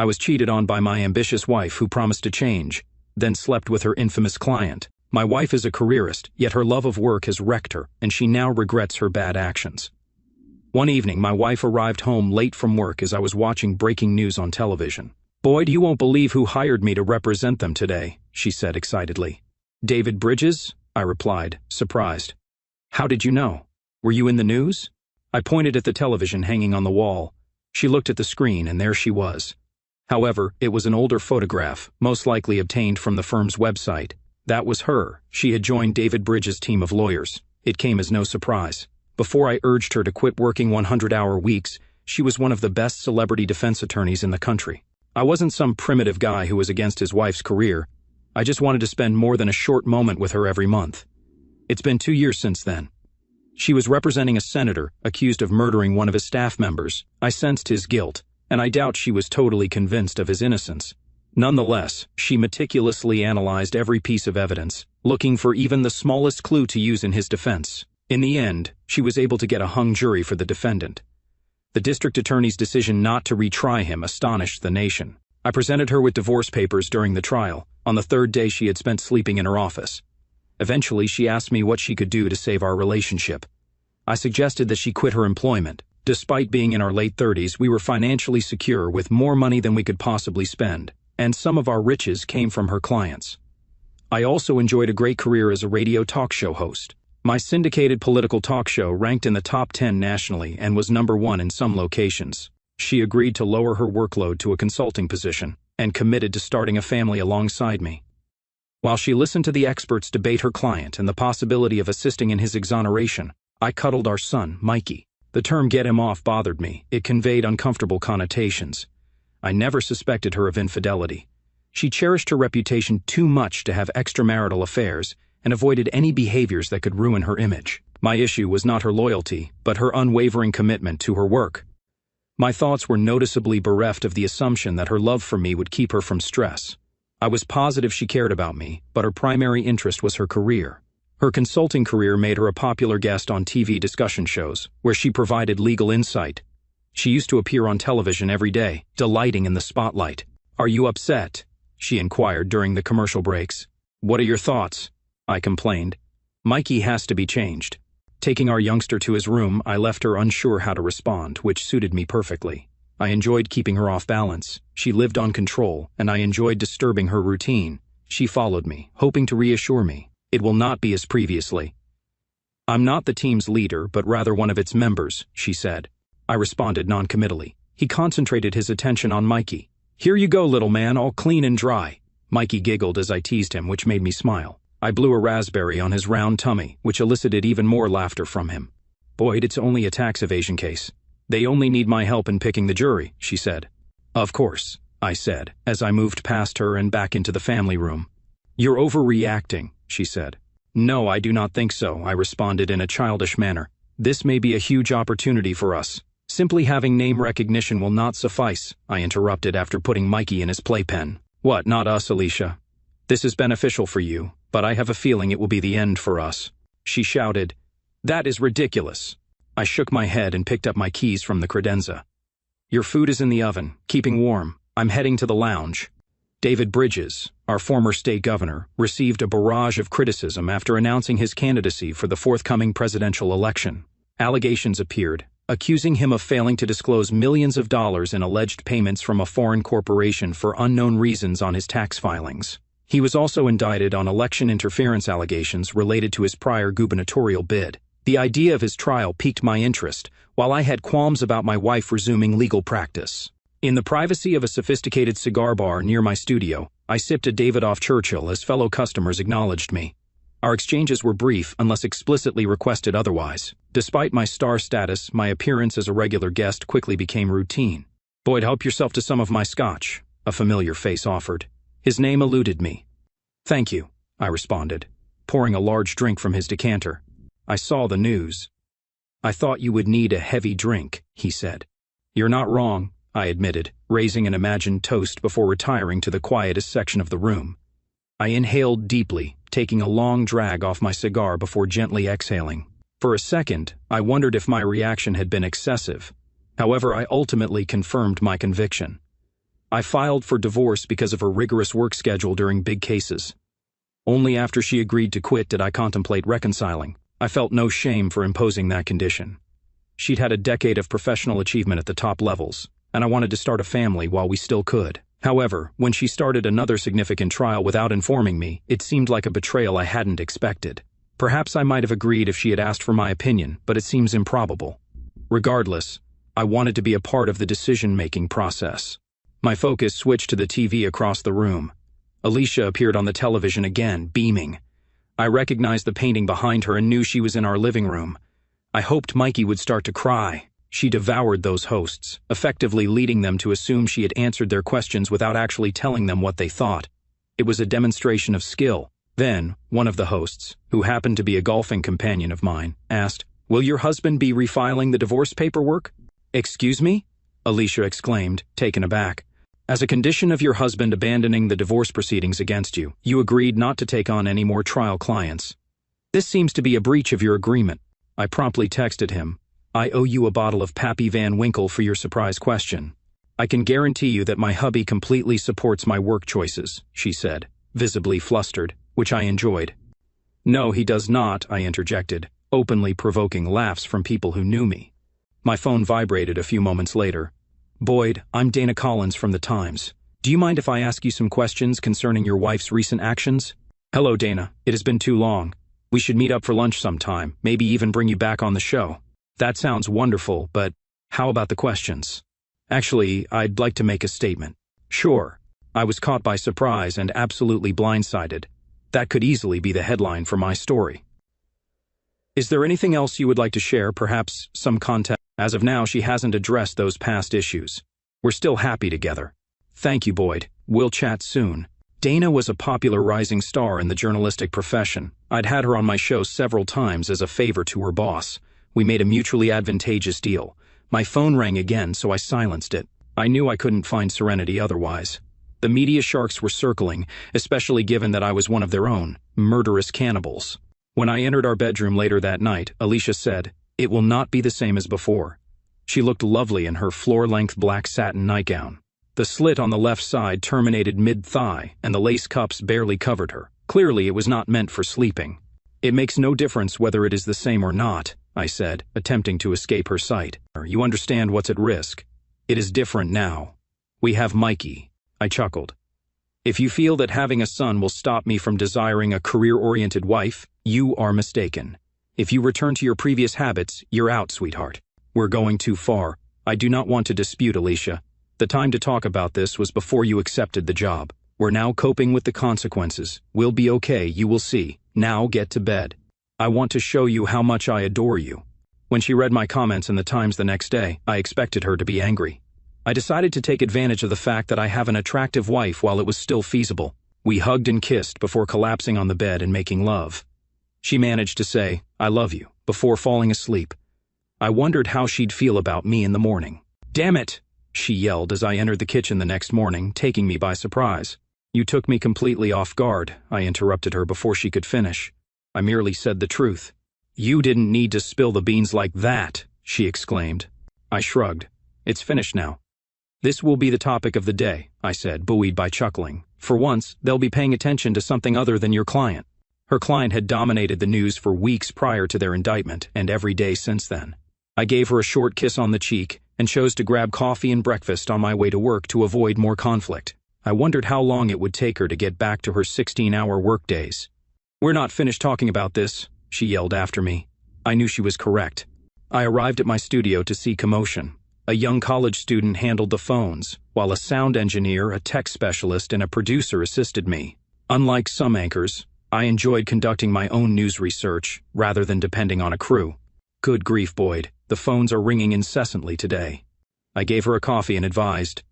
I was cheated on by my ambitious wife who promised to change, then slept with her infamous client. My wife is a careerist, yet her love of work has wrecked her, and she now regrets her bad actions. One evening, my wife arrived home late from work as I was watching breaking news on television. "Boyd, you won't believe who hired me to represent them today," she said excitedly. "David Bridges?" I replied, surprised. "How did you know? Were you in the news?" I pointed at the television hanging on the wall. She looked at the screen, and there she was. However, it was an older photograph, most likely obtained from the firm's website. That was her. She had joined David Bridges' team of lawyers. It came as no surprise. Before I urged her to quit working 100-hour weeks, she was one of the best celebrity defense attorneys in the country. I wasn't some primitive guy who was against his wife's career. I just wanted to spend more than a short moment with her every month. It's been 2 years since then. She was representing a senator accused of murdering one of his staff members. I sensed his guilt, and I doubt she was totally convinced of his innocence. Nonetheless, she meticulously analyzed every piece of evidence, looking for even the smallest clue to use in his defense. In the end, she was able to get a hung jury for the defendant. The district attorney's decision not to retry him astonished the nation. I presented her with divorce papers during the trial. On the third day, she had spent sleeping in her office. Eventually, she asked me what she could do to save our relationship. I suggested that she quit her employment. Despite being in our late 30s, we were financially secure with more money than we could possibly spend, and some of our riches came from her clients. I also enjoyed a great career as a radio talk show host. My syndicated political talk show ranked in the top 10 nationally and was #1 in some locations. She agreed to lower her workload to a consulting position and committed to starting a family alongside me. While she listened to the experts debate her client and the possibility of assisting in his exoneration, I cuddled our son, Mikey. The term "get him off" bothered me. It conveyed uncomfortable connotations. I never suspected her of infidelity. She cherished her reputation too much to have extramarital affairs and avoided any behaviors that could ruin her image. My issue was not her loyalty, but her unwavering commitment to her work. My thoughts were noticeably bereft of the assumption that her love for me would keep her from stress. I was positive she cared about me, but her primary interest was her career. Her consulting career made her a popular guest on TV discussion shows, where she provided legal insight. She used to appear on television every day, delighting in the spotlight. "Are you upset?" she inquired during the commercial breaks. "What are your thoughts?" I complained. "Mikey has to be changed." Taking our youngster to his room, I left her unsure how to respond, which suited me perfectly. I enjoyed keeping her off balance. She lived on control, and I enjoyed disturbing her routine. She followed me, hoping to reassure me. "It will not be as previously." "I'm not the team's leader, but rather one of its members," she said. I responded noncommittally. He concentrated his attention on Mikey. "Here you go, little man, all clean and dry." Mikey giggled as I teased him, which made me smile. I blew a raspberry on his round tummy, which elicited even more laughter from him. "Boyd, it's only a tax evasion case. They only need my help in picking the jury," she said. "Of course," I said, as I moved past her and back into the family room. "You're overreacting," she said. "No, I do not think so," I responded in a childish manner. "This may be a huge opportunity for us." "Simply having name recognition will not suffice," I interrupted after putting Mikey in his playpen. "What, not us, Alicia? This is beneficial for you, but I have a feeling it will be the end for us." She shouted, "That is ridiculous." I shook my head and picked up my keys from the credenza. "Your food is in the oven, keeping warm. I'm heading to the lounge." David Bridges, our former state governor, received a barrage of criticism after announcing his candidacy for the forthcoming presidential election. Allegations appeared, accusing him of failing to disclose millions of dollars in alleged payments from a foreign corporation for unknown reasons on his tax filings. He was also indicted on election interference allegations related to his prior gubernatorial bid. The idea of his trial piqued my interest, while I had qualms about my wife resuming legal practice. In the privacy of a sophisticated cigar bar near my studio, I sipped a Davidoff Churchill as fellow customers acknowledged me. Our exchanges were brief unless explicitly requested otherwise. Despite my star status, my appearance as a regular guest quickly became routine. "Boyd, help yourself to some of my scotch," a familiar face offered. His name eluded me. "Thank you," I responded, pouring a large drink from his decanter. "I saw the news." "I thought you would need a heavy drink," he said. "You're not wrong," I admitted, raising an imagined toast before retiring to the quietest section of the room. I inhaled deeply, taking a long drag off my cigar before gently exhaling. For a second, I wondered if my reaction had been excessive. However, I ultimately confirmed my conviction. I filed for divorce because of her rigorous work schedule during big cases. Only after she agreed to quit did I contemplate reconciling. I felt no shame for imposing that condition. She'd had a decade of professional achievement at the top levels, and I wanted to start a family while we still could. However, when she started another significant trial without informing me, it seemed like a betrayal I hadn't expected. Perhaps I might have agreed if she had asked for my opinion, but it seems improbable. Regardless, I wanted to be a part of the decision-making process. My focus switched to the TV across the room. Alicia appeared on the television again, beaming. I recognized the painting behind her and knew she was in our living room. I hoped Mikey would start to cry. She devoured those hosts, effectively leading them to assume she had answered their questions without actually telling them what they thought. It was a demonstration of skill. Then, one of the hosts, who happened to be a golfing companion of mine, asked, "Will your husband be refiling the divorce paperwork?" "Excuse me?" Alicia exclaimed, taken aback. "As a condition of your husband abandoning the divorce proceedings against you, you agreed not to take on any more trial clients. This seems to be a breach of your agreement." I promptly texted him, "I owe you a bottle of Pappy Van Winkle for your surprise question. I can guarantee you that my hubby completely supports my work choices," she said, visibly flustered, which I enjoyed. "No, he does not," I interjected, openly provoking laughs from people who knew me. My phone vibrated a few moments later. "Boyd, I'm Dana Collins from The Times. Do you mind if I ask you some questions concerning your wife's recent actions?" "Hello, Dana. It has been too long. We should meet up for lunch sometime, maybe even bring you back on the show." "That sounds wonderful, but how about the questions?" "Actually, I'd like to make a statement." "Sure." I was caught by surprise and absolutely blindsided. That could easily be the headline for my story. "Is there anything else you would like to share, perhaps some context?" As of now, she hasn't addressed those past issues. We're still happy together. "Thank you, Boyd. We'll chat soon." Dana was a popular rising star in the journalistic profession. I'd had her on my show several times as a favor to her boss. We made a mutually advantageous deal. My phone rang again, so I silenced it. I knew I couldn't find serenity otherwise. The media sharks were circling, especially given that I was one of their own, murderous cannibals. When I entered our bedroom later that night, Alicia said, "It will not be the same as before." She looked lovely in her floor-length black satin nightgown. The slit on the left side terminated mid-thigh, and the lace cups barely covered her. Clearly, it was not meant for sleeping. "It makes no difference whether it is the same or not," I said, attempting to escape her sight. "You understand what's at risk. It is different now. We have Mikey." I chuckled. "If you feel that having a son will stop me from desiring a career-oriented wife, you are mistaken. If you return to your previous habits, you're out, sweetheart." "We're going too far. I do not want to dispute, Alicia. The time to talk about this was before you accepted the job. We're now coping with the consequences. We'll be okay, you will see. Now get to bed. I want to show you how much I adore you." When she read my comments in the Times the next day, I expected her to be angry. I decided to take advantage of the fact that I have an attractive wife while it was still feasible. We hugged and kissed before collapsing on the bed and making love. She managed to say, "I love you," before falling asleep. I wondered how she'd feel about me in the morning. "Damn it!" she yelled as I entered the kitchen the next morning, taking me by surprise. "You took me completely off guard," I interrupted her before she could finish. "I merely said the truth." "You didn't need to spill the beans like that," she exclaimed. I shrugged. "It's finished now." "This will be the topic of the day," I said, buoyed by chuckling. "For once, they'll be paying attention to something other than your client." Her client had dominated the news for weeks prior to their indictment, and every day since then. I gave her a short kiss on the cheek and chose to grab coffee and breakfast on my way to work to avoid more conflict. I wondered how long it would take her to get back to her 16-hour workdays. "We're not finished talking about this," she yelled after me. I knew she was correct. I arrived at my studio to see commotion. A young college student handled the phones, while a sound engineer, a tech specialist, and a producer assisted me. Unlike some anchors, I enjoyed conducting my own news research rather than depending on a crew. "Good grief, Boyd, the phones are ringing incessantly today." I gave her a coffee and advised,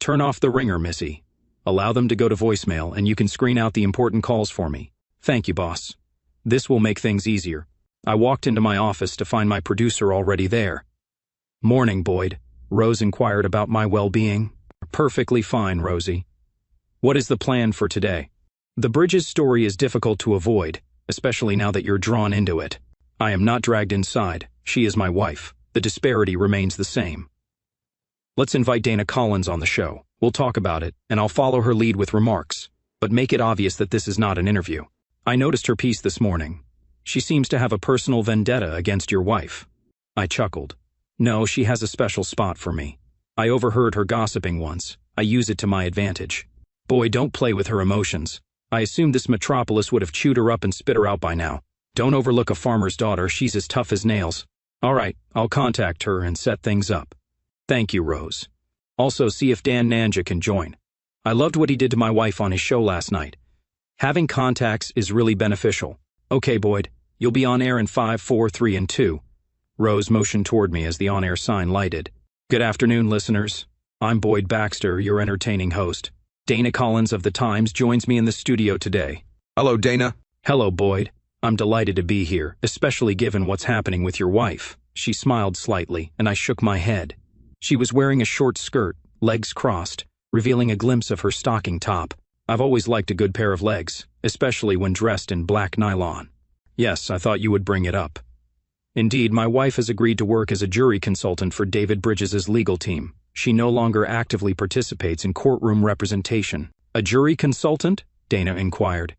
"Turn off the ringer, Missy. Allow them to go to voicemail and you can screen out the important calls for me." "Thank you, boss. This will make things easier." I walked into my office to find my producer already there. "Morning, Boyd." Rose inquired about my well-being. "Perfectly fine, Rosie. What is the plan for today?" "The Bridges story is difficult to avoid, especially now that you're drawn into it. I am not dragged inside. She is my wife. The disparity remains the same. Let's invite Dana Collins on the show. We'll talk about it, and I'll follow her lead with remarks, but make it obvious that this is not an interview. I noticed her piece this morning. She seems to have a personal vendetta against your wife. I chuckled. No, she has a special spot for me. I overheard her gossiping once. I use it to my advantage. Boy, don't play with her emotions. I assumed this metropolis would have chewed her up and spit her out by now. Don't overlook a farmer's daughter, she's as tough as nails. All right, I'll contact her and set things up. Thank you, Rose. Also, see if Dan Nanja can join. I loved what he did to my wife on his show last night. Having contacts is really beneficial. Okay, Boyd, you'll be on air in 5, 4, 3, and 2. Rose motioned toward me as the on-air sign lighted. Good afternoon, listeners. I'm Boyd Baxter, your entertaining host. Dana Collins of The Times joins me in the studio today. Hello, Dana. Hello, Boyd. I'm delighted to be here, especially given what's happening with your wife. She smiled slightly, and I shook my head. She was wearing a short skirt, legs crossed, revealing a glimpse of her stocking top. I've always liked a good pair of legs, especially when dressed in black nylon. Yes, I thought you would bring it up. Indeed, my wife has agreed to work as a jury consultant for David Bridges' legal team. She no longer actively participates in courtroom representation. A jury consultant? Dana inquired.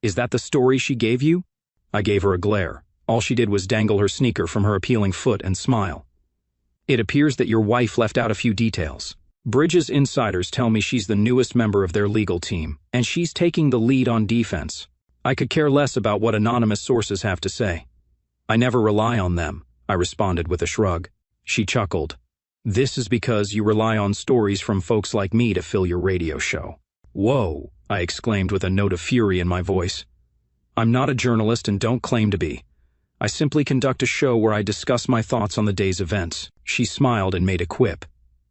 Is that the story she gave you? I gave her a glare. All she did was dangle her sneaker from her appealing foot and smile. It appears that your wife left out a few details. Bridges insiders tell me she's the newest member of their legal team, and she's taking the lead on defense. I could care less about what anonymous sources have to say. I never rely on them, I responded with a shrug. She chuckled. This is because you rely on stories from folks like me to fill your radio show. Whoa, I exclaimed with a note of fury in my voice. I'm not a journalist and don't claim to be. I simply conduct a show where I discuss my thoughts on the day's events. She smiled and made a quip.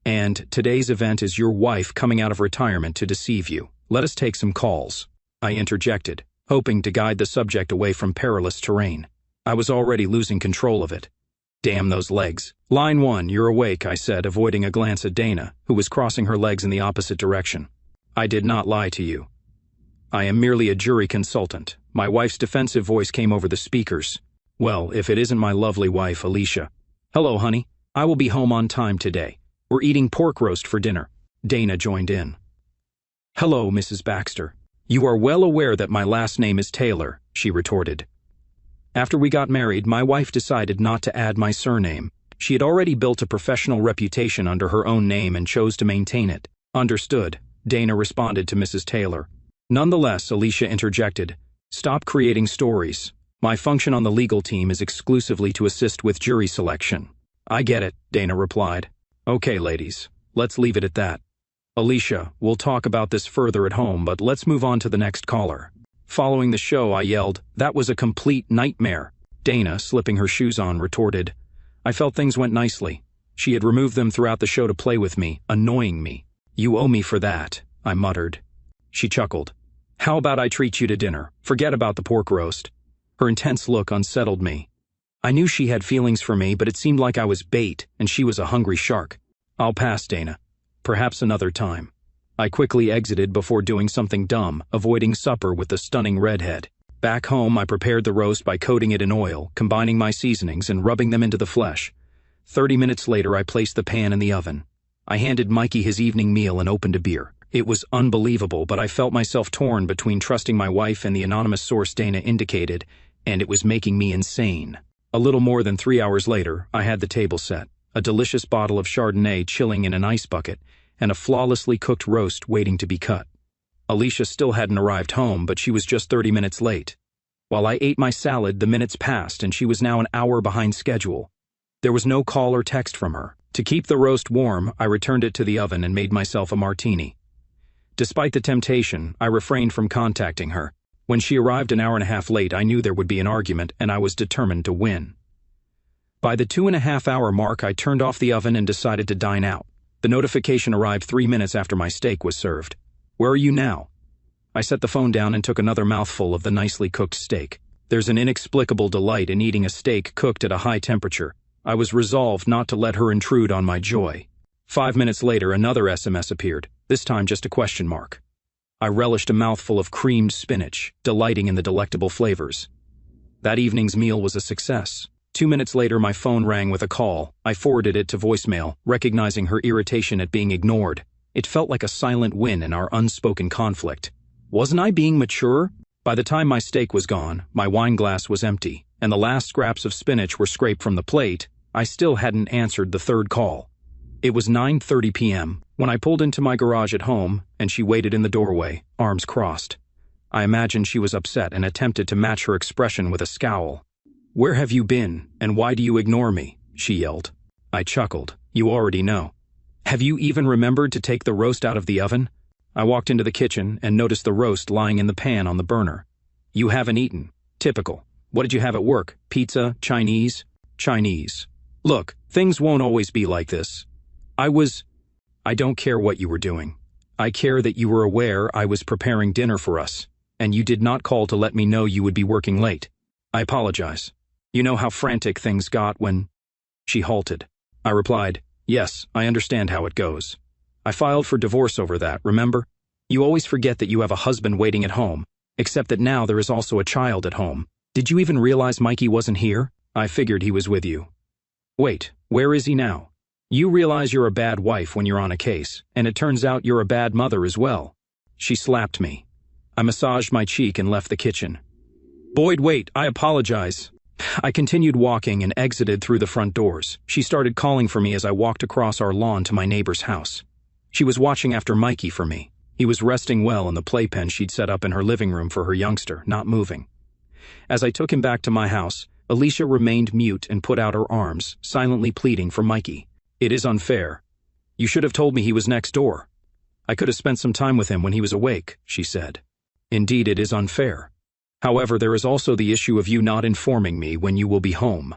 And today's event is your wife coming out of retirement to deceive you. Let us take some calls. I interjected, hoping to guide the subject away from perilous terrain. I was already losing control of it. Damn those legs. Line 1, you're awake, I said, avoiding a glance at Dana, who was crossing her legs in the opposite direction. I did not lie to you. I am merely a jury consultant. My wife's defensive voice came over the speakers. Well, if it isn't my lovely wife, Alicia. Hello, honey. I will be home on time today. We're eating pork roast for dinner. Dana joined in. Hello, Mrs. Baxter. You are well aware that my last name is Taylor, she retorted. After we got married, my wife decided not to add my surname. She had already built a professional reputation under her own name and chose to maintain it. Understood, Dana responded to Mrs. Taylor. Nonetheless, Alicia interjected, stop creating stories. My function on the legal team is exclusively to assist with jury selection. I get it, Dana replied. Okay, ladies, let's leave it at that. Alicia, we'll talk about this further at home, but let's move on to the next caller. Following the show, I yelled, that was a complete nightmare. Dana, slipping her shoes on, retorted, I felt things went nicely. She had removed them throughout the show to play with me, annoying me. You owe me for that, I muttered. She chuckled. How about I treat you to dinner? Forget about the pork roast. Her intense look unsettled me. I knew she had feelings for me, but it seemed like I was bait, and she was a hungry shark. I'll pass, Dana. Perhaps another time. I quickly exited before doing something dumb, avoiding supper with the stunning redhead. Back home, I prepared the roast by coating it in oil, combining my seasonings and rubbing them into the flesh. 30 minutes later, I placed the pan in the oven. I handed Mikey his evening meal and opened a beer. It was unbelievable, but I felt myself torn between trusting my wife and the anonymous source Dana indicated, and it was making me insane. A little more than 3 hours later, I had the table set, a delicious bottle of Chardonnay chilling in an ice bucket, and a flawlessly cooked roast waiting to be cut. Alicia still hadn't arrived home, but she was just 30 minutes late. While I ate my salad, the minutes passed, and she was now an hour behind schedule. There was no call or text from her. To keep the roast warm, I returned it to the oven and made myself a martini. Despite the temptation, I refrained from contacting her. When she arrived an hour and a half late, I knew there would be an argument, and I was determined to win. By the 2.5-hour mark, I turned off the oven and decided to dine out. The notification arrived 3 minutes after my steak was served. Where are you now? I set the phone down and took another mouthful of the nicely cooked steak. There's an inexplicable delight in eating a steak cooked at a high temperature. I was resolved not to let her intrude on my joy. 5 minutes later, another SMS appeared, this time just a question mark. I relished a mouthful of creamed spinach, delighting in the delectable flavors. That evening's meal was a success. 2 minutes later, my phone rang with a call. I forwarded it to voicemail, recognizing her irritation at being ignored. It felt like a silent win in our unspoken conflict. Wasn't I being mature? By the time my steak was gone, my wine glass was empty, and the last scraps of spinach were scraped from the plate, I still hadn't answered the third call. It was 9:30 p.m. when I pulled into my garage at home, and she waited in the doorway, arms crossed. I imagined she was upset and attempted to match her expression with a scowl. "Where have you been, and why do you ignore me?" she yelled. I chuckled. "You already know. Have you even remembered to take the roast out of the oven?" I walked into the kitchen and noticed the roast lying in the pan on the burner. "You haven't eaten. Typical. What did you have at work? Pizza? Chinese?" "Chinese. Look, things won't always be like this. I don't care what you were doing. I care that you were aware I was preparing dinner for us, and you did not call to let me know you would be working late. I apologize. You know how frantic things got when—" She halted. I replied, "Yes, I understand how it goes. I filed for divorce over that, remember? You always forget that you have a husband waiting at home, except that now there is also a child at home. Did you even realize Mikey wasn't here? I figured he was with you. Wait, where is he now? You realize you're a bad wife when you're on a case, and it turns out you're a bad mother as well." She slapped me. I massaged my cheek and left the kitchen. "Boyd, wait, I apologize." I continued walking and exited through the front doors. She started calling for me as I walked across our lawn to my neighbor's house. She was watching after Mikey for me. He was resting well in the playpen she'd set up in her living room for her youngster, not moving. As I took him back to my house, Alicia remained mute and put out her arms, silently pleading for Mikey. "It is unfair. You should have told me he was next door. I could have spent some time with him when he was awake," she said. "Indeed, it is unfair. However, there is also the issue of you not informing me when you will be home.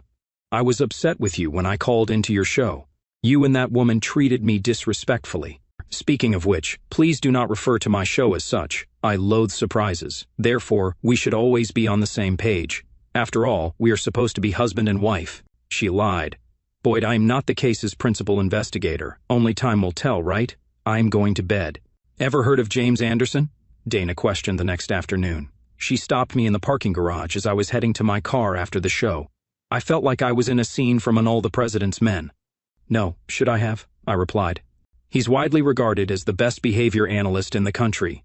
I was upset with you when I called into your show. You and that woman treated me disrespectfully. Speaking of which, please do not refer to my show as such. I loathe surprises. Therefore, we should always be on the same page. After all, we are supposed to be husband and wife." She lied. "Boyd, I am not the case's principal investigator. Only time will tell, right? I am going to bed." "Ever heard of James Anderson?" Dana questioned the next afternoon. She stopped me in the parking garage as I was heading to my car after the show. I felt like I was in a scene from All the President's Men. "No, should I have?" I replied. "He's widely regarded as the best behavior analyst in the country.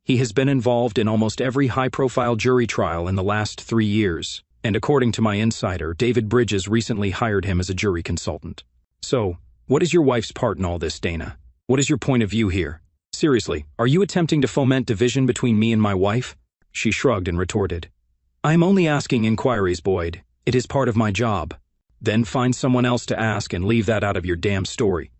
He has been involved in almost every high-profile jury trial in the last 3 years, and according to my insider, David Bridges recently hired him as a jury consultant." "So, what is your wife's part in all this, Dana? What is your point of view here? Seriously, are you attempting to foment division between me and my wife?" She shrugged and retorted, "I am only asking inquiries, Boyd. It is part of my job. Then find someone else to ask and leave that out of your damn story."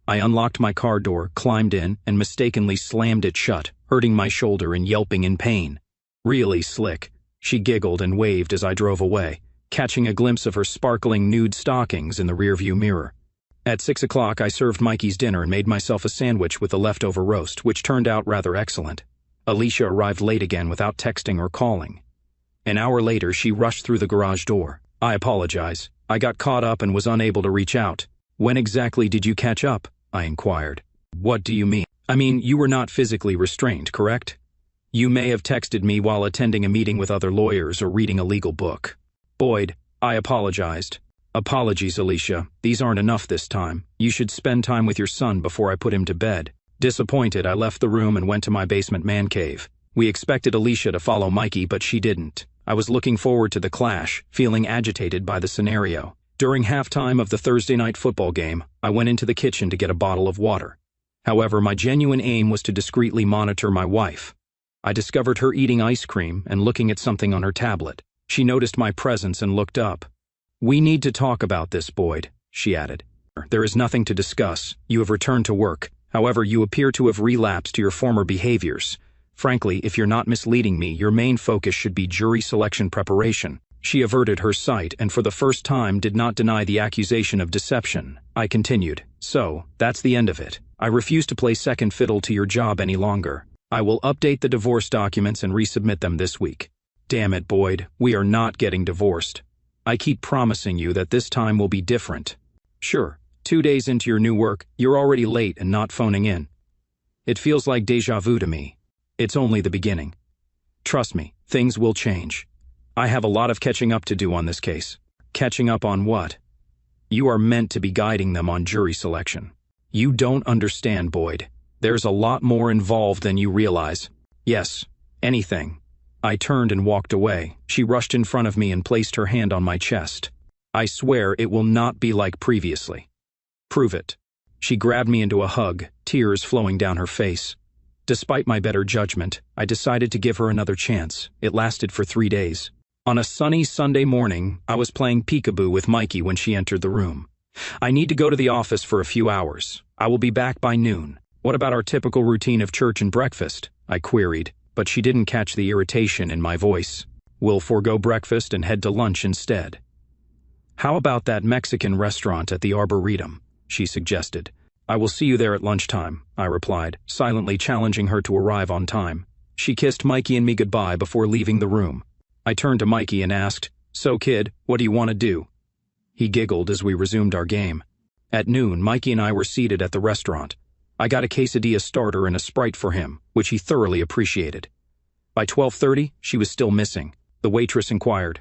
I unlocked my car door, climbed in, and mistakenly slammed it shut, hurting my shoulder and yelping in pain. "Really slick." She giggled and waved as I drove away, catching a glimpse of her sparkling nude stockings in the rearview mirror. At 6 o'clock, I served Mikey's dinner and made myself a sandwich with the leftover roast, which turned out rather excellent. Alicia arrived late again without texting or calling. An hour later, she rushed through the garage door. "I apologize. I got caught up and was unable to reach out." "When exactly did you catch up?" I inquired. "What do you mean?" "I mean, you were not physically restrained, correct? You may have texted me while attending a meeting with other lawyers or reading a legal book." "Boyd, I apologized." "Apologies, Alicia. These aren't enough this time. You should spend time with your son before I put him to bed." Disappointed, I left the room and went to my basement man cave. We expected Alicia to follow Mikey, but she didn't. I was looking forward to the clash, feeling agitated by the scenario. During halftime of the Thursday night football game, I went into the kitchen to get a bottle of water. However, my genuine aim was to discreetly monitor my wife. I discovered her eating ice cream and looking at something on her tablet. She noticed my presence and looked up. "We need to talk about this, Boyd," she added. "There is nothing to discuss. You have returned to work. However, you appear to have relapsed to your former behaviors. Frankly, if you're not misleading me, your main focus should be jury selection preparation." She averted her sight and for the first time did not deny the accusation of deception. I continued, "So, that's the end of it. I refuse to play second fiddle to your job any longer. I will update the divorce documents and resubmit them this week." "Damn it, Boyd, we are not getting divorced. I keep promising you that this time will be different." "Sure, 2 days into your new work, you're already late and not phoning in. It feels like déjà vu to me. It's only the beginning. Trust me, things will change. I have a lot of catching up to do on this case." "Catching up on what?" "You are meant to be guiding them on jury selection." "You don't understand, Boyd. There's a lot more involved than you realize. Yes, anything. I turned and walked away. She rushed in front of me and placed her hand on my chest. I swear it will not be like previously. Prove it. She grabbed me into a hug, tears flowing down her face. Despite my better judgment, I decided to give her another chance. It lasted for 3 days. On a sunny Sunday morning, I was playing peekaboo with Mikey when she entered the room. I need to go to the office for a few hours. I will be back by noon. What about our typical routine of church and breakfast? I queried, but she didn't catch the irritation in my voice. We'll forego breakfast and head to lunch instead. How about that Mexican restaurant at the Arboretum? She suggested. I will see you there at lunchtime, I replied, silently challenging her to arrive on time. She kissed Mikey and me goodbye before leaving the room. I turned to Mikey and asked, "So kid, what do you want to do?" He giggled as we resumed our game. At noon, Mikey and I were seated at the restaurant. I got a quesadilla starter and a Sprite for him, which he thoroughly appreciated. By 12:30, she was still missing. The waitress inquired,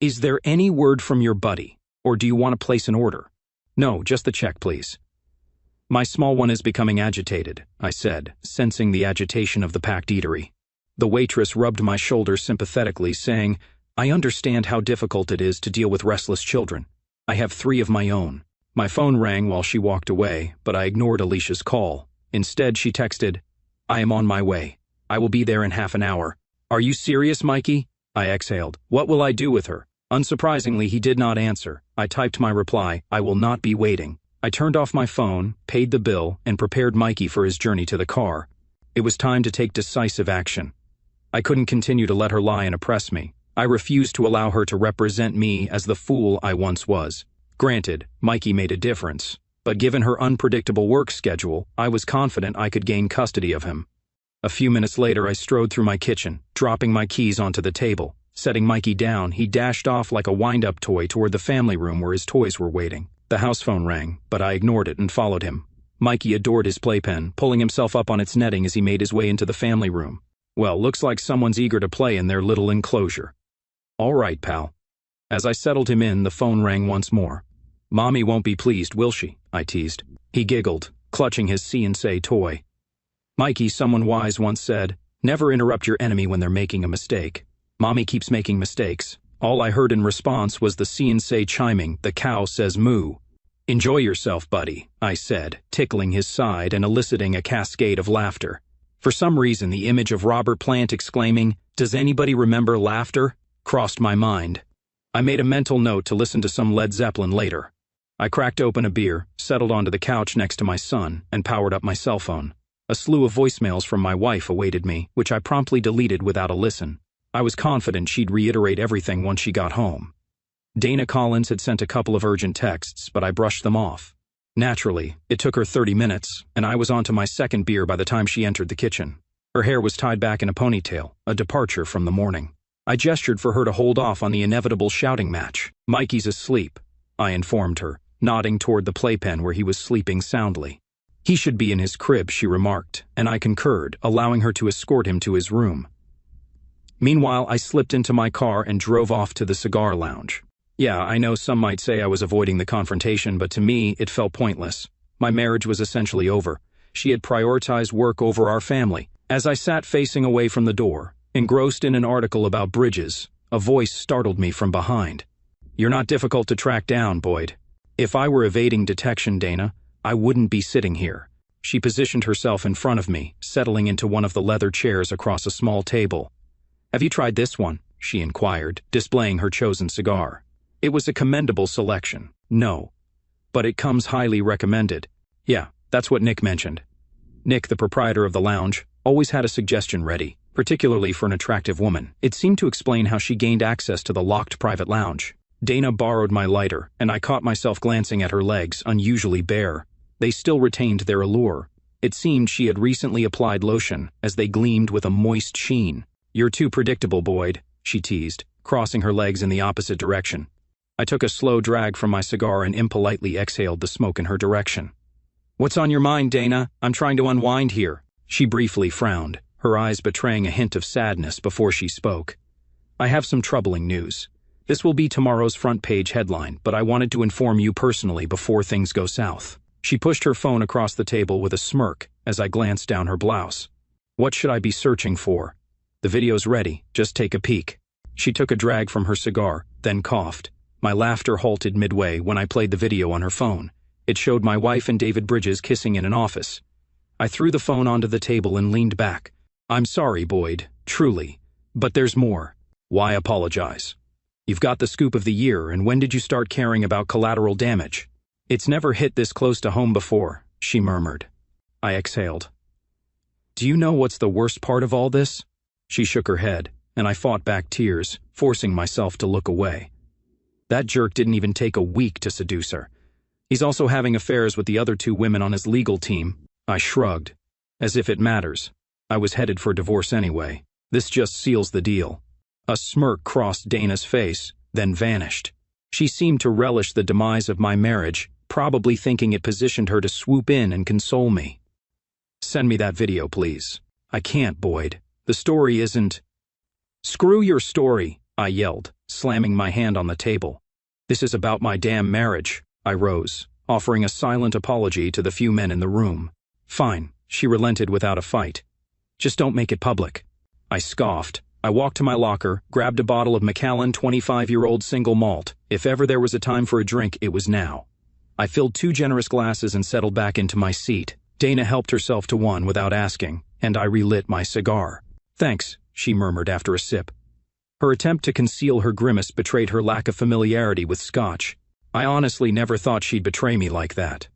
"Is there any word from your buddy, or do you want to place an order?" "No, just the check, please." "My small one is becoming agitated," I said, sensing the agitation of the packed eatery. The waitress rubbed my shoulder sympathetically, saying, "I understand how difficult it is to deal with restless children. I have 3 of my own." My phone rang while she walked away, but I ignored Alicia's call. Instead, she texted, "I am on my way. I will be there in half an hour." "Are you serious, Mikey?" I exhaled. "What will I do with her?" Unsurprisingly, he did not answer. I typed my reply, "I will not be waiting." I turned off my phone, paid the bill, and prepared Mikey for his journey to the car. It was time to take decisive action. I couldn't continue to let her lie and oppress me. I refused to allow her to represent me as the fool I once was. Granted, Mikey made a difference, but given her unpredictable work schedule, I was confident I could gain custody of him. A few minutes later, I strode through my kitchen, dropping my keys onto the table. Setting Mikey down, he dashed off like a wind-up toy toward the family room where his toys were waiting. The house phone rang, but I ignored it and followed him. Mikey adored his playpen, pulling himself up on its netting as he made his way into the family room. Well, looks like someone's eager to play in their little enclosure. All right, pal. As I settled him in, the phone rang once more. "Mommy won't be pleased, will she?" I teased. He giggled, clutching his see-and-say toy. "Mikey, someone wise once said, never interrupt your enemy when they're making a mistake. Mommy keeps making mistakes." All I heard in response was the see-and-say chiming, "The cow says moo." "Enjoy yourself, buddy," I said, tickling his side and eliciting a cascade of laughter. For some reason, the image of Robert Plant exclaiming, "Does anybody remember laughter?" crossed my mind. I made a mental note to listen to some Led Zeppelin later. I cracked open a beer, settled onto the couch next to my son, and powered up my cell phone. A slew of voicemails from my wife awaited me, which I promptly deleted without a listen. I was confident she'd reiterate everything once she got home. Dana Collins had sent a couple of urgent texts, but I brushed them off. Naturally, it took her 30 minutes, and I was on to my second beer by the time she entered the kitchen. Her hair was tied back in a ponytail, a departure from the morning. I gestured for her to hold off on the inevitable shouting match. "Mikey's asleep," I informed her, nodding toward the playpen where he was sleeping soundly. "He should be in his crib," she remarked, and I concurred, allowing her to escort him to his room. Meanwhile, I slipped into my car and drove off to the cigar lounge. Yeah, I know some might say I was avoiding the confrontation, but to me, it felt pointless. My marriage was essentially over. She had prioritized work over our family. As I sat facing away from the door, engrossed in an article about bridges, a voice startled me from behind. "You're not difficult to track down, Boyd." If I were evading detection, Dana, I wouldn't be sitting here. She positioned herself in front of me, settling into one of the leather chairs across a small table. "Have you tried this one?" she inquired, displaying her chosen cigar. It was a commendable selection. "No. But it comes highly recommended." "Yeah, that's what Nick mentioned." Nick, the proprietor of the lounge, always had a suggestion ready, particularly for an attractive woman. It seemed to explain how she gained access to the locked private lounge. Dana borrowed my lighter, and I caught myself glancing at her legs, unusually bare. They still retained their allure. It seemed she had recently applied lotion, as they gleamed with a moist sheen. "You're too predictable, Boyd," she teased, crossing her legs in the opposite direction. I took a slow drag from my cigar and impolitely exhaled the smoke in her direction. "What's on your mind, Dana? I'm trying to unwind here." She briefly frowned, her eyes betraying a hint of sadness before she spoke. "I have some troubling news. This will be tomorrow's front page headline, but I wanted to inform you personally before things go south." She pushed her phone across the table with a smirk as I glanced down her blouse. What should I be searching for? The video's ready, just take a peek. She took a drag from her cigar, then coughed. My laughter halted midway when I played the video on her phone. It showed my wife and David Bridges kissing in an office. I threw the phone onto the table and leaned back. I'm sorry, Boyd, truly. But there's more. Why apologize? You've got the scoop of the year, and when did you start caring about collateral damage? It's never hit this close to home before, she murmured. I exhaled. Do you know what's the worst part of all this? She shook her head, and I fought back tears, forcing myself to look away. That jerk didn't even take a week to seduce her. He's also having affairs with the other 2 women on his legal team. I shrugged. As if it matters. I was headed for divorce anyway. This just seals the deal. A smirk crossed Dana's face, then vanished. She seemed to relish the demise of my marriage, probably thinking it positioned her to swoop in and console me. Send me that video, please. I can't, Boyd. The story isn't... Screw your story, I yelled, slamming my hand on the table. This is about my damn marriage. I rose, offering a silent apology to the few men in the room. Fine, she relented without a fight. Just don't make it public. I scoffed. I walked to my locker, grabbed a bottle of Macallan 25-year-old single malt. If ever there was a time for a drink, it was now. I filled 2 generous glasses and settled back into my seat. Dana helped herself to one without asking, and I relit my cigar. Thanks, she murmured after a sip. Her attempt to conceal her grimace betrayed her lack of familiarity with scotch. I honestly never thought she'd betray me like that.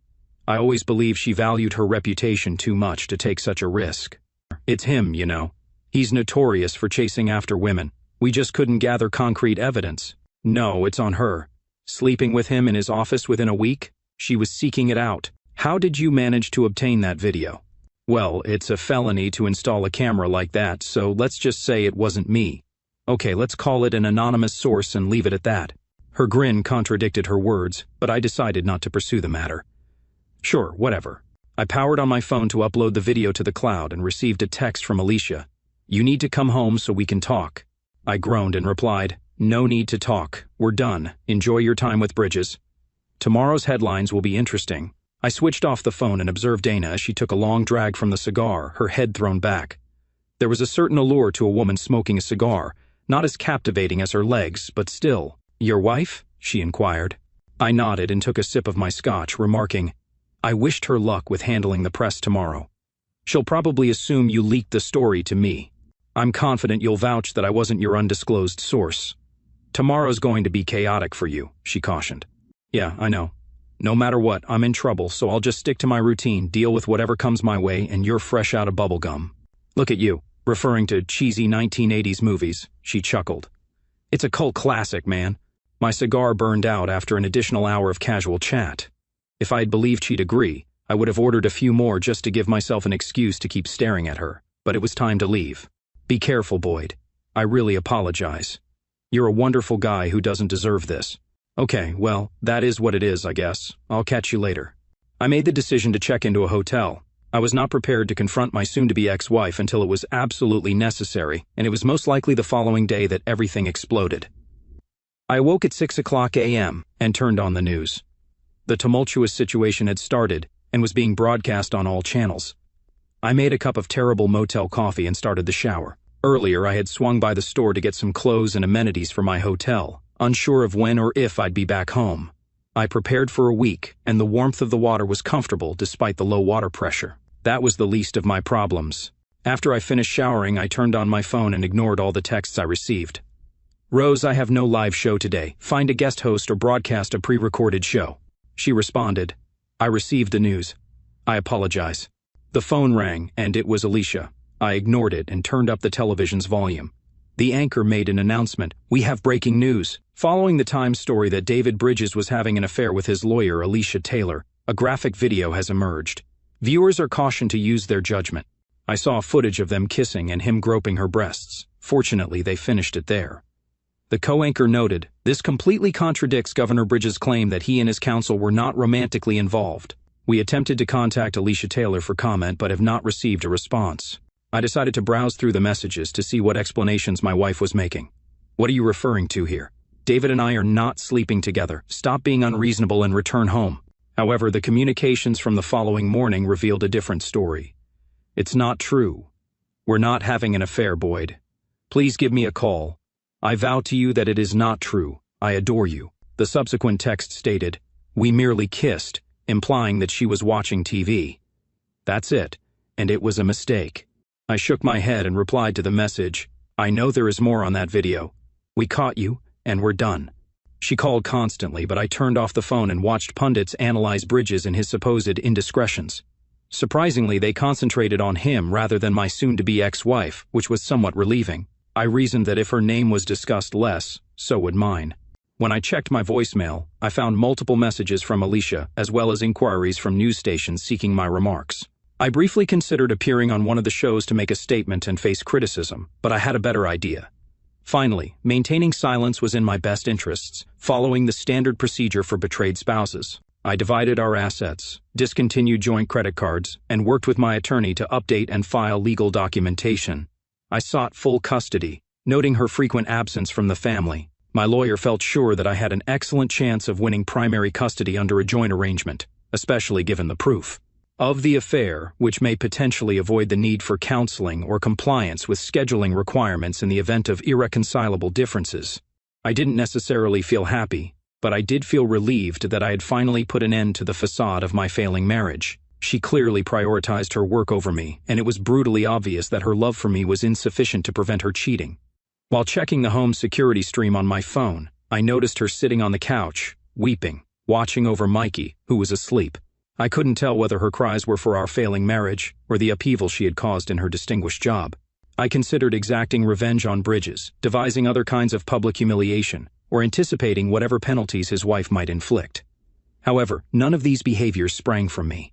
I always believed she valued her reputation too much to take such a risk. It's him, you know. He's notorious for chasing after women. We just couldn't gather concrete evidence. No, it's on her. Sleeping with him in his office within a week? She was seeking it out. How did you manage to obtain that video? Well, it's a felony to install a camera like that, so let's just say it wasn't me. Okay, let's call it an anonymous source and leave it at that. Her grin contradicted her words, but I decided not to pursue the matter. Sure, whatever. I powered on my phone to upload the video to the cloud and received a text from Alicia. You need to come home so we can talk. I groaned and replied, no need to talk. We're done. Enjoy your time with Bridges. Tomorrow's headlines will be interesting. I switched off the phone and observed Dana as she took a long drag from the cigar, her head thrown back. There was a certain allure to a woman smoking a cigar, not as captivating as her legs, but still. Your wife? She inquired. I nodded and took a sip of my scotch, remarking, I wished her luck with handling the press tomorrow. She'll probably assume you leaked the story to me. I'm confident you'll vouch that I wasn't your undisclosed source. Tomorrow's going to be chaotic for you, she cautioned. Yeah, I know. No matter what, I'm in trouble, so I'll just stick to my routine, deal with whatever comes my way, and you're fresh out of bubblegum. Look at you, referring to cheesy 1980s movies, she chuckled. It's a cult classic, man. My cigar burned out after an additional hour of casual chat. If I'd believed she'd agree, I would have ordered a few more just to give myself an excuse to keep staring at her, but it was time to leave. Be careful, Boyd. I really apologize. You're a wonderful guy who doesn't deserve this. Okay, well, that is what it is, I guess. I'll catch you later. I made the decision to check into a hotel. I was not prepared to confront my soon-to-be ex-wife until it was absolutely necessary, and it was most likely the following day that everything exploded. I awoke at 6:00 a.m. and turned on the news. The tumultuous situation had started and was being broadcast on all channels. I made a cup of terrible motel coffee and started the shower. Earlier, I had swung by the store to get some clothes and amenities for my hotel, unsure of when or if I'd be back home. I prepared for a week, and the warmth of the water was comfortable despite the low water pressure. That was the least of my problems. After I finished showering, I turned on my phone and ignored all the texts I received. Rose, I have no live show today. Find a guest host or broadcast a pre-recorded show. She responded. I received the news. I apologize. The phone rang, and it was Alicia. I ignored it and turned up the television's volume. The anchor made an announcement. We have breaking news. Following the Times story that David Bridges was having an affair with his lawyer, Alicia Taylor, a graphic video has emerged. Viewers are cautioned to use their judgment. I saw footage of them kissing and him groping her breasts. Fortunately, they finished it there. The co-anchor noted, this completely contradicts Governor Bridges' claim that he and his counsel were not romantically involved. We attempted to contact Alicia Taylor for comment but have not received a response. I decided to browse through the messages to see what explanations my wife was making. What are you referring to here? David and I are not sleeping together. Stop being unreasonable and return home. However, the communications from the following morning revealed a different story. It's not true. We're not having an affair, Boyd. Please give me a call. I vow to you that it is not true. I adore you. The subsequent text stated, we merely kissed, implying that she was watching TV. That's it, and it was a mistake. I shook my head and replied to the message, I know there is more on that video. We caught you, and we're done. She called constantly, but I turned off the phone and watched pundits analyze Bridges and his supposed indiscretions. Surprisingly, they concentrated on him rather than my soon-to-be ex-wife, which was somewhat relieving. I reasoned that if her name was discussed less, so would mine. When I checked my voicemail, I found multiple messages from Alicia, as well as inquiries from news stations seeking my remarks. I briefly considered appearing on one of the shows to make a statement and face criticism, but I had a better idea. Finally, maintaining silence was in my best interests, following the standard procedure for betrayed spouses. I divided our assets, discontinued joint credit cards, and worked with my attorney to update and file legal documentation. I sought full custody, noting her frequent absence from the family. My lawyer felt sure that I had an excellent chance of winning primary custody under a joint arrangement, especially given the proof of the affair, which may potentially avoid the need for counseling or compliance with scheduling requirements in the event of irreconcilable differences. I didn't necessarily feel happy, but I did feel relieved that I had finally put an end to the facade of my failing marriage. She clearly prioritized her work over me, and it was brutally obvious that her love for me was insufficient to prevent her cheating. While checking the home security stream on my phone, I noticed her sitting on the couch, weeping, watching over Mikey, who was asleep. I couldn't tell whether her cries were for our failing marriage or the upheaval she had caused in her distinguished job. I considered exacting revenge on Bridges, devising other kinds of public humiliation, or anticipating whatever penalties his wife might inflict. However, none of these behaviors sprang from me.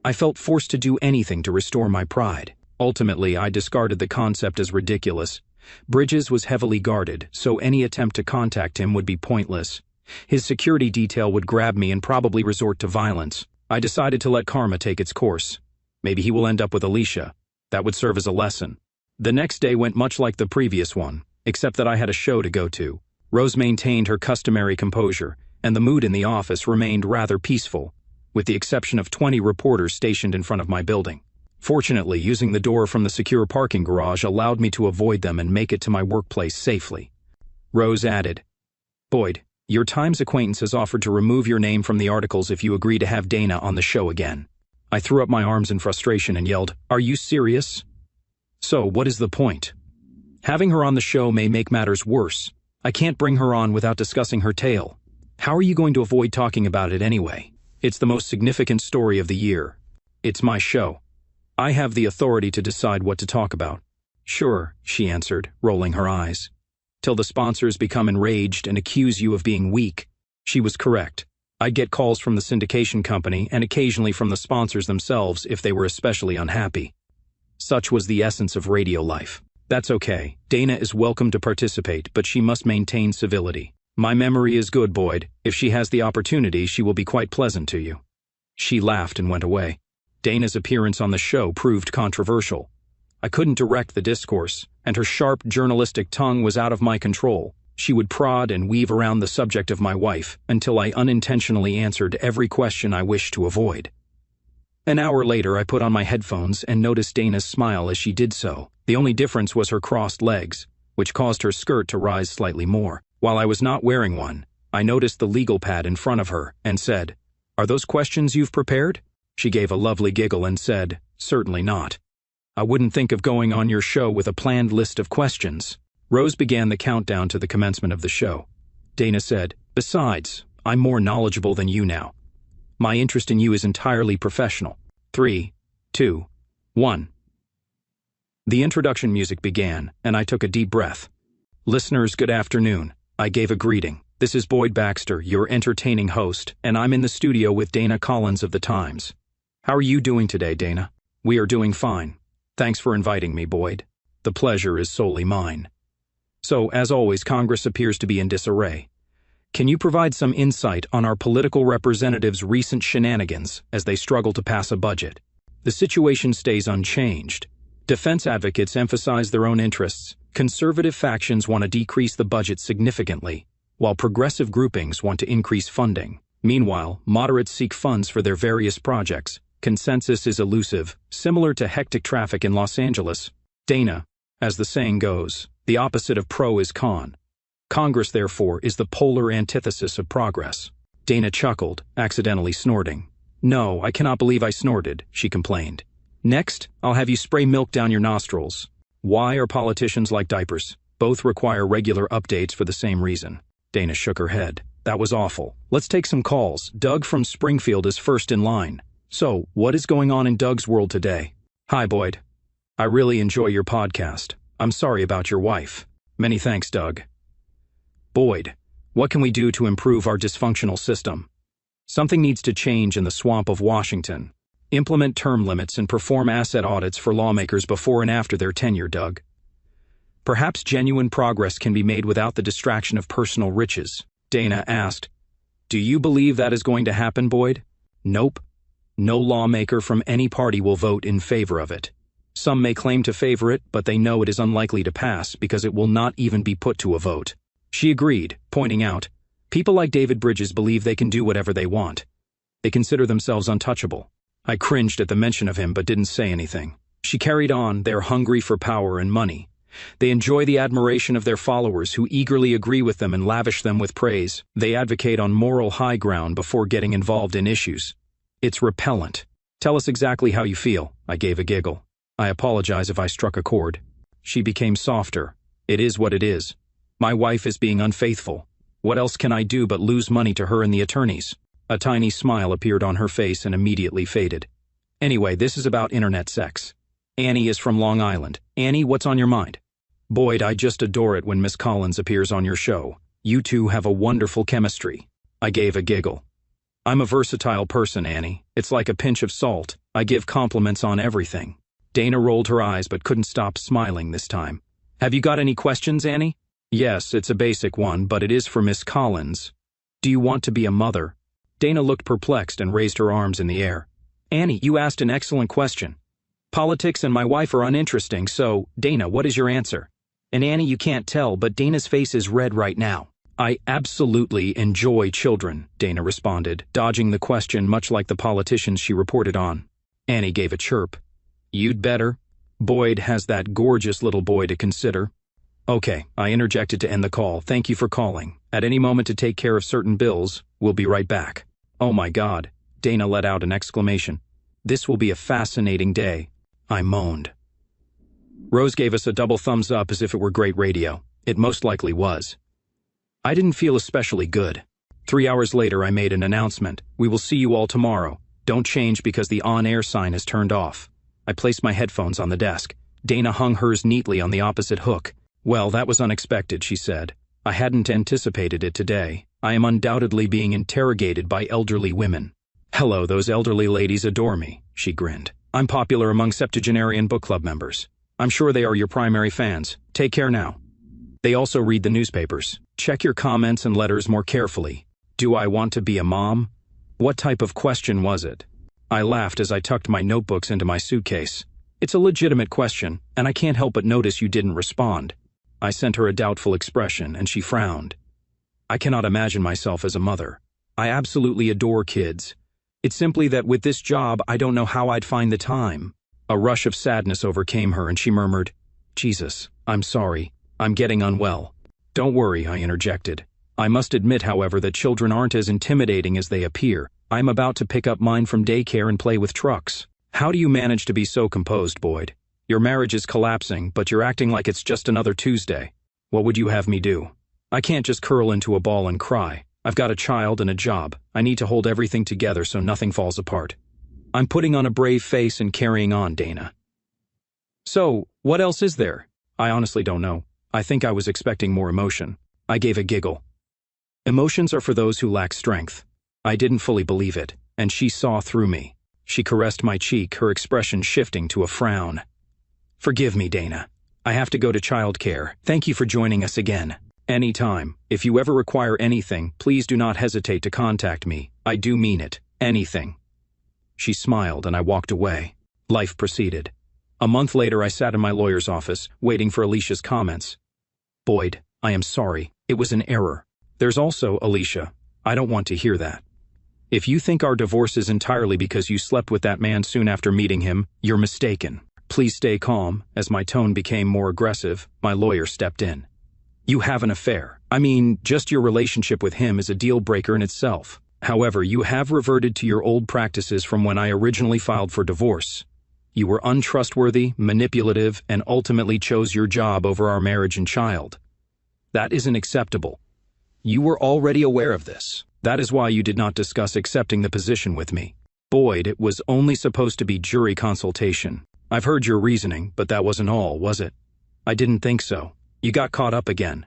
I felt forced to do anything to restore my pride. Ultimately, I discarded the concept as ridiculous. Bridges was heavily guarded, so any attempt to contact him would be pointless. His security detail would grab me and probably resort to violence. I decided to let karma take its course. Maybe he will end up with Alicia. That would serve as a lesson. The next day went much like the previous one, except that I had a show to go to. Rose maintained her customary composure, and the mood in the office remained rather peaceful, with the exception of 20 reporters stationed in front of my building. Fortunately, using the door from the secure parking garage allowed me to avoid them and make it to my workplace safely. Rose added, Boyd, your Times acquaintance has offered to remove your name from the articles if you agree to have Dana on the show again. I threw up my arms in frustration and yelled, Are you serious? So, what is the point? Having her on the show may make matters worse. I can't bring her on without discussing her tale. How are you going to avoid talking about it anyway? It's the most significant story of the year. It's my show. I have the authority to decide what to talk about. Sure, she answered, rolling her eyes. Till the sponsors become enraged and accuse you of being weak. She was correct. I'd get calls from the syndication company and occasionally from the sponsors themselves if they were especially unhappy. Such was the essence of radio life. That's okay. Dana is welcome to participate, but she must maintain civility. My memory is good, Boyd. If she has the opportunity, she will be quite pleasant to you. She laughed and went away. Dana's appearance on the show proved controversial. I couldn't direct the discourse, and her sharp journalistic tongue was out of my control. She would prod and weave around the subject of my wife until I unintentionally answered every question I wished to avoid. An hour later, I put on my headphones and noticed Dana's smile as she did so. The only difference was her crossed legs, which caused her skirt to rise slightly more. While I was not wearing one, I noticed the legal pad in front of her and said, Are those questions you've prepared? She gave a lovely giggle and said, Certainly not. I wouldn't think of going on your show with a planned list of questions. Rose began the countdown to the commencement of the show. Dana said, Besides, I'm more knowledgeable than you now. My interest in you is entirely professional. 3, 2, 1. The introduction music began, and I took a deep breath. Listeners, good afternoon. I gave a greeting. This is Boyd Baxter, your entertaining host, and I'm in the studio with Dana Collins of the Times. How are you doing today, Dana? We are doing fine. Thanks for inviting me, Boyd. The pleasure is solely mine. So, as always, Congress appears to be in disarray. Can you provide some insight on our political representatives' recent shenanigans as they struggle to pass a budget? The situation stays unchanged. Defense advocates emphasize their own interests. Conservative factions want to decrease the budget significantly, while progressive groupings want to increase funding. Meanwhile, moderates seek funds for their various projects. Consensus is elusive, similar to hectic traffic in Los Angeles. Dana, as the saying goes, the opposite of pro is con. Congress, therefore, is the polar antithesis of progress. Dana chuckled, accidentally snorting. "No, I cannot believe I snorted," she complained. "Next, I'll have you spray milk down your nostrils." Why are politicians like diapers? Both require regular updates for the same reason. Dana shook her head. "That was awful. Let's take some calls. Doug from Springfield is first in line. So, what is going on in Doug's world today?" "Hi, Boyd. I really enjoy your podcast. I'm sorry about your wife." "Many thanks, Doug." "Boyd, what can we do to improve our dysfunctional system?" "Something needs to change in the swamp of Washington. Implement term limits and perform asset audits for lawmakers before and after their tenure, Doug. Perhaps genuine progress can be made without the distraction of personal riches." Dana asked, "Do you believe that is going to happen, Boyd?" "Nope. No lawmaker from any party will vote in favor of it. Some may claim to favor it, but they know it is unlikely to pass because it will not even be put to a vote." She agreed, pointing out, "People like David Bridges believe they can do whatever they want. They consider themselves untouchable." I cringed at the mention of him but didn't say anything. She carried on, "They're hungry for power and money. They enjoy the admiration of their followers who eagerly agree with them and lavish them with praise. They advocate on moral high ground before getting involved in issues. It's repellent." "Tell us exactly how you feel," I gave a giggle. "I apologize if I struck a chord." She became softer. "It is what it is. My wife is being unfaithful. What else can I do but lose money to her and the attorneys?" A tiny smile appeared on her face and immediately faded. "Anyway, this is about internet sex. Annie is from Long Island. Annie, what's on your mind?" "Boyd, I just adore it when Miss Collins appears on your show. You two have a wonderful chemistry." I gave a giggle. "I'm a versatile person, Annie. It's like a pinch of salt. I give compliments on everything." Dana rolled her eyes but couldn't stop smiling this time. "Have you got any questions, Annie?" "Yes, it's a basic one, but it is for Miss Collins. Do you want to be a mother?" Dana looked perplexed and raised her arms in the air. "Annie, you asked an excellent question. Politics and my wife are uninteresting, so, Dana, what is your answer?" And Annie, you can't tell, but Dana's face is red right now. "I absolutely enjoy children," Dana responded, dodging the question much like the politicians she reported on. Annie gave a chirp. "You'd better. Boyd has that gorgeous little boy to consider." "Okay," I interjected to end the call. "Thank you for calling. At any moment to take care of certain bills. We'll be right back." "Oh my God," Dana let out an exclamation. "This will be a fascinating day." I moaned. Rose gave us a double thumbs up as if it were great radio. It most likely was. I didn't feel especially good. 3 hours later, I made an announcement. "We will see you all tomorrow. Don't change because the on-air sign is turned off." I placed my headphones on the desk. Dana hung hers neatly on the opposite hook. "Well, that was unexpected," she said. "I hadn't anticipated it today. I am undoubtedly being interrogated by elderly women." "Hello, those elderly ladies adore me," she grinned. "I'm popular among septuagenarian book club members. I'm sure they are your primary fans. Take care now. They also read the newspapers. Check your comments and letters more carefully. Do I want to be a mom? What type of question was it?" I laughed as I tucked my notebooks into my suitcase. "It's a legitimate question, and I can't help but notice you didn't respond." I sent her a doubtful expression, and she frowned. "I cannot imagine myself as a mother. I absolutely adore kids. It's simply that with this job, I don't know how I'd find the time." A rush of sadness overcame her, and she murmured, "Jesus, I'm sorry. I'm getting unwell." "Don't worry," I interjected. "I must admit, however, that children aren't as intimidating as they appear. I'm about to pick up mine from daycare and play with trucks." "How do you manage to be so composed, Boyd? Your marriage is collapsing, but you're acting like it's just another Tuesday. What would you have me do?" "I can't just curl into a ball and cry. I've got a child and a job. I need to hold everything together so nothing falls apart." "I'm putting on a brave face and carrying on, Dana." "So, what else is there?" "I honestly don't know. I think I was expecting more emotion." I gave a giggle. "Emotions are for those who lack strength." I didn't fully believe it, and she saw through me. She caressed my cheek, her expression shifting to a frown. "Forgive me, Dana. I have to go to childcare. Thank you for joining us again." "Anytime. If you ever require anything, please do not hesitate to contact me. I do mean it. Anything." She smiled, and I walked away. Life proceeded. A month later, I sat in my lawyer's office, waiting for Alicia's comments. "Boyd, I am sorry. It was an error. There's also, Alicia, I don't want to hear that. If you think our divorce is entirely because you slept with that man soon after meeting him, you're mistaken. Please stay calm. As my tone became more aggressive, my lawyer stepped in. You have an affair. I mean, just your relationship with him is a deal breaker in itself. However, you have reverted to your old practices from when I originally filed for divorce. You were untrustworthy, manipulative, and ultimately chose your job over our marriage and child. That isn't acceptable. You were already aware of this. That is why you did not discuss accepting the position with me. Boyd, it was only supposed to be jury consultation. I've heard your reasoning, but that wasn't all, was it? I didn't think so. You got caught up again.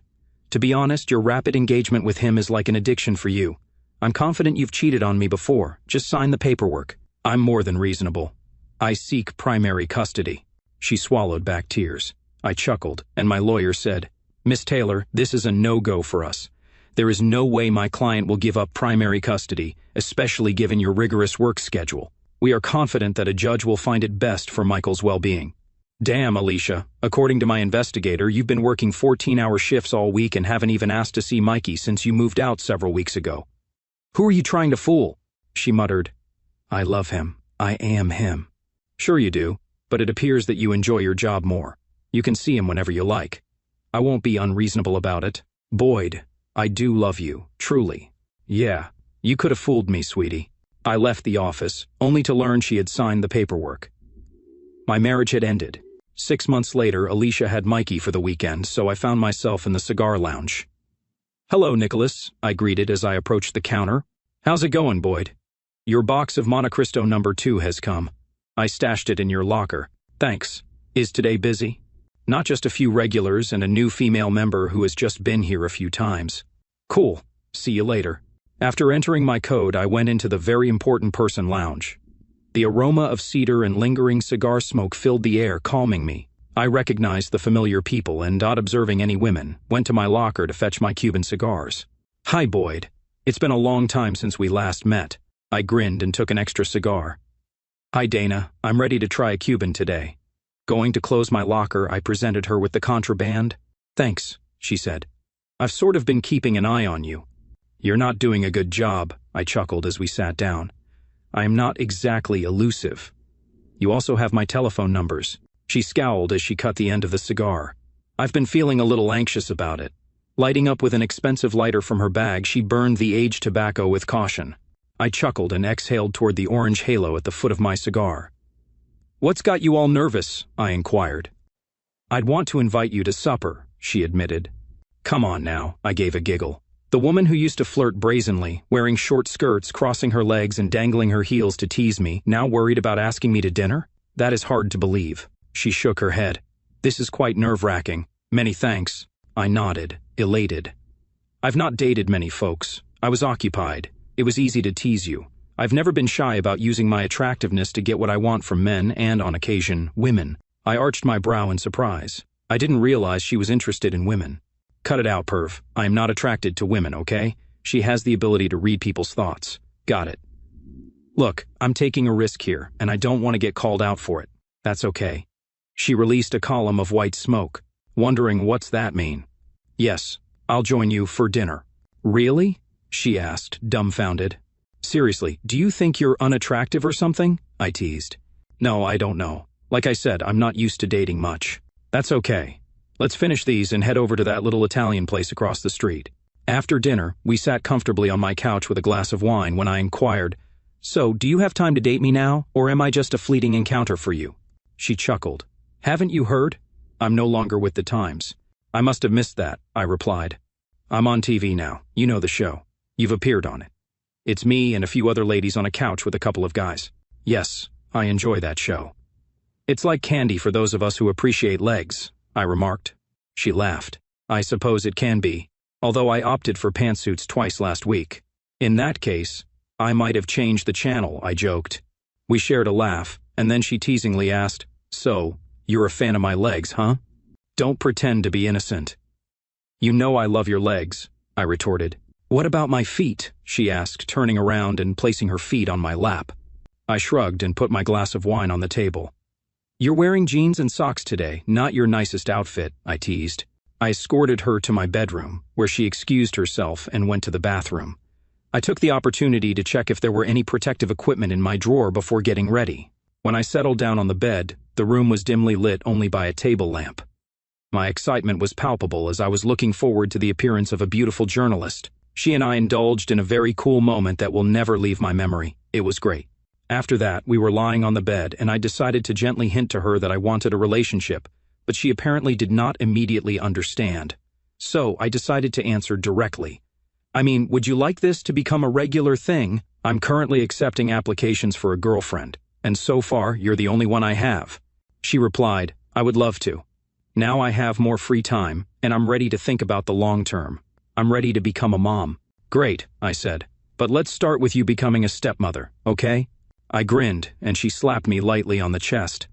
To be honest, your rapid engagement with him is like an addiction for you. I'm confident you've cheated on me before. Just sign the paperwork. I'm more than reasonable. I seek primary custody. She swallowed back tears. I chuckled, and my lawyer said, Miss Taylor, this is a no-go for us. There is no way my client will give up primary custody, especially given your rigorous work schedule. We are confident that a judge will find it best for Michael's well-being. Damn, Alicia. According to my investigator, you've been working 14-hour shifts all week and haven't even asked to see Mikey since you moved out several weeks ago. Who are you trying to fool? She muttered. I love him. I am him. Sure you do, but it appears that you enjoy your job more. You can see him whenever you like. I won't be unreasonable about it. Boyd, I do love you, truly. Yeah, you could have fooled me, sweetie. I left the office, only to learn she had signed the paperwork. My marriage had ended. 6 months later, Alicia had Mikey for the weekend, so I found myself in the cigar lounge. Hello, Nicholas, I greeted as I approached the counter. How's it going, Boyd? Your box of Monte Cristo number 2 has come. I stashed it in your locker. Thanks. Is today busy? Not just a few regulars and a new female member who has just been here a few times. Cool. See you later. After entering my code, I went into the very important person lounge. The aroma of cedar and lingering cigar smoke filled the air, calming me. I recognized the familiar people and, not observing any women, went to my locker to fetch my Cuban cigars. Hi, Boyd. It's been a long time since we last met. I grinned and took an extra cigar. Hi, Dana. I'm ready to try a Cuban today. Going to close my locker, I presented her with the contraband. Thanks, she said. I've sort of been keeping an eye on you. You're not doing a good job, I chuckled as we sat down. I am not exactly elusive. You also have my telephone numbers. She scowled as she cut the end of the cigar. I've been feeling a little anxious about it. Lighting up with an expensive lighter from her bag, she burned the aged tobacco with caution. I chuckled and exhaled toward the orange halo at the foot of my cigar. What's got you all nervous? I inquired. I'd want to invite you to supper, she admitted. Come on now, I gave a giggle. The woman who used to flirt brazenly, wearing short skirts, crossing her legs and dangling her heels to tease me, now worried about asking me to dinner? That is hard to believe. She shook her head. This is quite nerve-wracking. Many thanks. I nodded, elated. I've not dated many folks. I was occupied. It was easy to tease you. I've never been shy about using my attractiveness to get what I want from men and, on occasion, women. I arched my brow in surprise. I didn't realize she was interested in women. Cut it out, perv. I am not attracted to women, okay? She has the ability to read people's thoughts. Got it. Look, I'm taking a risk here, and I don't want to get called out for it. That's okay. She released a column of white smoke, wondering what's that mean. Yes, I'll join you for dinner. Really? She asked, dumbfounded. Seriously, do you think you're unattractive or something? I teased. No, I don't know. Like I said, I'm not used to dating much. That's okay. Let's finish these and head over to that little Italian place across the street. After dinner, we sat comfortably on my couch with a glass of wine when I inquired, So, do you have time to date me now, or am I just a fleeting encounter for you? She chuckled. Haven't you heard? I'm no longer with the Times. I must have missed that, I replied. I'm on TV now. You know the show. You've appeared on it. It's me and a few other ladies on a couch with a couple of guys. Yes, I enjoy that show. It's like candy for those of us who appreciate legs, I remarked. She laughed. I suppose it can be, although I opted for pantsuits twice last week. In that case, I might have changed the channel, I joked. We shared a laugh, and then she teasingly asked, So, you're a fan of my legs, huh? Don't pretend to be innocent. You know I love your legs, I retorted. What about my feet? She asked, turning around and placing her feet on my lap. I shrugged and put my glass of wine on the table. You're wearing jeans and socks today, not your nicest outfit, I teased. I escorted her to my bedroom, where she excused herself and went to the bathroom. I took the opportunity to check if there were any protective equipment in my drawer before getting ready. When I settled down on the bed, the room was dimly lit only by a table lamp. My excitement was palpable as I was looking forward to the appearance of a beautiful journalist. She and I indulged in a very cool moment that will never leave my memory. It was great. After that, we were lying on the bed, and I decided to gently hint to her that I wanted a relationship, but she apparently did not immediately understand. So I decided to answer directly. I mean, would you like this to become a regular thing? I'm currently accepting applications for a girlfriend, and so far, you're the only one I have. She replied, I would love to. Now I have more free time, and I'm ready to think about the long term. I'm ready to become a mom. Great, I said, but let's start with you becoming a stepmother, okay? I grinned, and she slapped me lightly on the chest.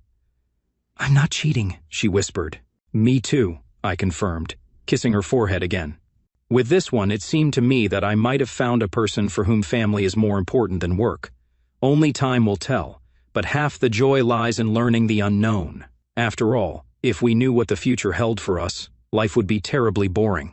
I'm not cheating, she whispered. Me too, I confirmed, kissing her forehead again. With this one, it seemed to me that I might have found a person for whom family is more important than work. Only time will tell, but half the joy lies in learning the unknown. After all, if we knew what the future held for us, life would be terribly boring.